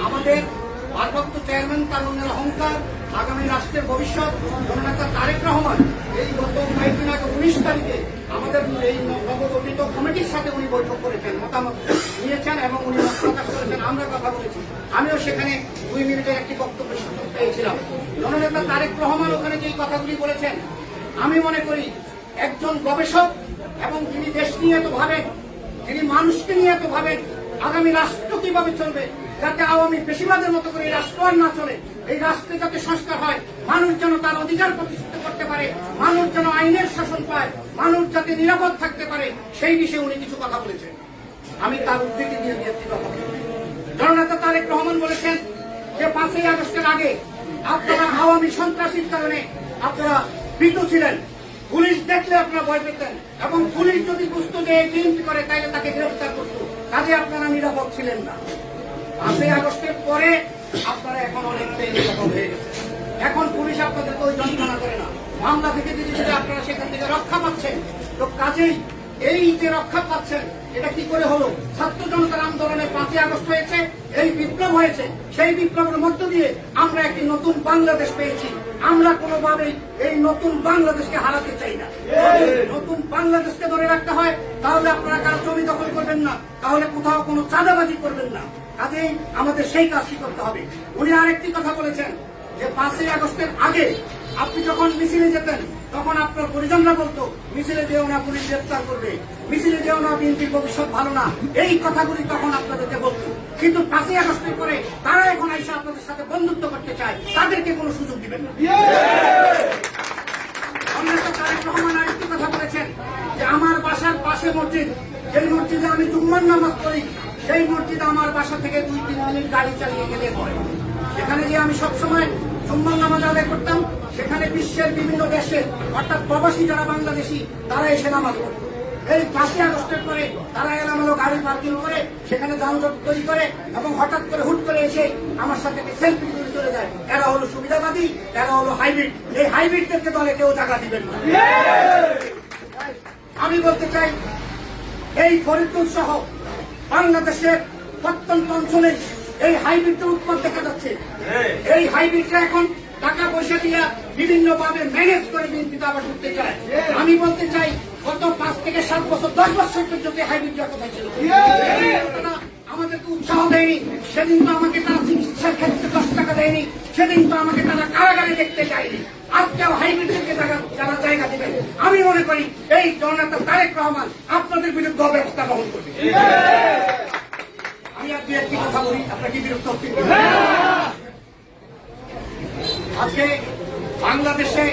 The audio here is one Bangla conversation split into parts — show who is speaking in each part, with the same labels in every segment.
Speaker 1: আমাদের ভারপ্রাপ্ত চেয়ারম্যান তারুণ্যের অহংকার, আগামী রাষ্ট্রের ভবিষ্যৎ জননেতা তারেক রহমান এই গত কয়েকদিন আগে 19 তারিখে আমাদের এই নবগঠিত কমিটির সাথে উনি বৈঠক করেছেন, মতামত নিয়েছেন এবং উনি মত প্রকাশ করেছেন। আমরা কথা বলেছি, আমিও সেখানে 2 মিনিটের একটি বক্তব্যের সুযোগ পেয়েছিলাম। জননেতা তারেক রহমান ওখানে যেই কথাগুলি বলেছেন, আমি মনে করি একজন গবেষক এবং যিনি দেশ নিয়ে তো ভাবেন, যিনি মানুষকে নিয়ে তো ভাবেন, আগামী রাষ্ট্র কিভাবে চলবে, যাতে আওয়ামী বেশিরভাগের মতো করে এই রাষ্ট্র আর না চলে, এই রাষ্ট্রে যাতে সংস্কার হয়, মানুষ যেন তার অধিকার প্রতিষ্ঠিত করতে পারে, মানুষ যেন আইনের শাসন পায়, মানুষ যাতে নিরাপদ থাকতে পারে, সেই বিষয়ে উনি কিছু কথা বলেছেন। আমি তার উদ্ধৃতি দিয়ে দিয়েছি। জননেতা তারেক রহমান বলেছেন যে 5ই আগস্টের আগে আপনারা আওয়ামী সন্ত্রাসীর কারণে আপনারা ভীত ছিলেন, পুলিশ দেখলে আপনারা ভয় পেতেন এবং পুলিশ যদি বুঝতো যে বিএনপি করে তাইলে তাকে গ্রেফতার করতো, কাজে আপনারা নিরাপদ ছিলেন না। 5ই আগস্টের পরে আপনারা এখন অনেকটাই নিরাপদ হয়ে গেছে। এখন পুলিশ আপনাদেরকে ওই যন্ত্রণা করে না। মামলা থেকে যদি আপনারা সেখান থেকে রক্ষা পাচ্ছেন, তো কাজেই এই যে রক্ষা পাচ্ছেন এটা কি করে হলো? ছাত্র জনতার আন্দোলনে 5ই আগস্ট হয়েছে, এই বিপ্লব হয়েছে, সেই বিপ্লবের মধ্য দিয়ে আমরা একটি নতুন বাংলাদেশ পেয়েছি। আমরা কোনোভাবেই এই নতুন বাংলাদেশকে হারাতে চাই না। নতুন বাংলাদেশকে ধরে রাখতে হয়, তাহলে আপনারা কারো জমি দখল করবেন না, তাহলে কোথাও কোনো চাঁদাবাজি করবেন না। কাজেই আমাদের সেই কাজটি করতে হবে। উনি আরেকটি কথা বলেছেন যে 5ই আগস্টের আগে আপনি যখন মিছিলে যেতেন তখন আপনার পরিজনরা বলতো মিছিলে যেও না, পুলিশ গ্রেফতার করবে, মিছিলে যেও না, বিএনপির ভবিষ্যৎ ভালো না, এই কথাগুলি তখন আপনাদেরকে বলতো। কিন্তু 5ই আগস্টের পরে তারা এখন এসে আপনাদের সাথে বন্ধুত্ব করতে চায়, তাদেরকে কোনো সুযোগ দিবেন না। তারেক রহমান আরেকটি কথা বলেছেন যে আমার বাসার পাশে মসজিদ, যেই মসজিদে আমি জুম্মার নামাজ পড়ি, সেই মসজিদে আমার বাসা থেকে 2-3 মিনিট গাড়ি চালিয়ে গেলে হয়। সেখানে যে আমি সবসময় জুম্মার নামাজ আদায় করতাম, সেখানে বিশ্বের বিভিন্ন দেশে অর্থাৎ প্রবাসী যারা বাংলাদেশি তারা এসে নামাজ পড়ত। এই 5ই আগস্টের পরে তারা এলামেলো গাড়ি পার্কিং করে সেখানে যানজট তৈরি করে এবং হঠাৎ করে হুট করে এসে আমার সাথে সেলফি তুলে চলে যায়। এরা হলো সুবিধাবাদী, এরা হলো হাইব্রিড। এই হাইব্রিডদেরকে দলে কেউ জায়গা দিবেন না। আমি বলতে চাই, এই ফরিদপুর সহ বাংলাদেশের প্রত্যন্ত অঞ্চলে এই হাইব্রিডের উৎপাদ দেখা যাচ্ছে। এই হাইব্রিডটা এখন টাকা পয়সা দিয়া বিভিন্ন ভাবে ম্যানেজ করে বিএনপিতে আবার ঢুকতে চায়। আমি বলতে চাই, গত 5 থেকে 7 বছর 10 বছর পর্যন্ত হাইব্রিডটা কোথায় ছিল? আমাদেরকে উৎসাহ দেয়নি। সেদিন তো আমাকে তারা চিকিৎসার ক্ষেত্রে 10 টাকা দেয়নি, সেদিন তো আমাকে তারা কারাগারে দেখতে চায়নি। আজকেও হাইব্রিডকে যারা জায়গা দিবেন, আমি মনে করি এই জননেতা তারেক রহমান আপনাদের বিরুদ্ধে ব্যবস্থা গ্রহণ করবে। আমি আর 2-1টি কথা বলি, আপনার কি বিরক্ত হচ্ছে? আজকে বাংলাদেশে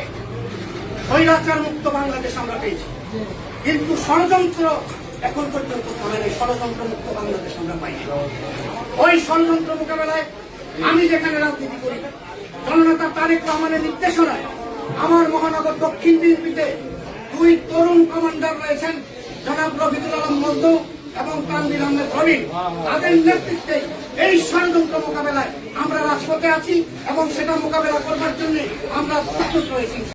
Speaker 1: স্বৈরাচার মুক্ত বাংলাদেশ আমরা পেয়েছি, কিন্তু ষড়যন্ত্র এখন পর্যন্ত থামেনি। ষড়যন্ত্র মুক্ত বাংলাদেশ আমরা পাইনি। ওই ষড়যন্ত্র মোকাবেলায় আমি যেখানে রাজনীতি করি, জননেতা তারেক রহমানের নির্দেশনায় আমার মহানগর দক্ষিণ বিএনপিতে 2 তরুণ কমান্ডার রয়েছেন, জনাব রফিকুল আলম মজনু এবং তানভীর আহমেদ রবিন। তাদের নেতৃত্বে এই ষড়যন্ত্র মোকাবেলায় আমরা রাজপথে আছি এবং সেটা মোকাবেলা করবার জন্য আমরা প্রস্তুত রয়েছি।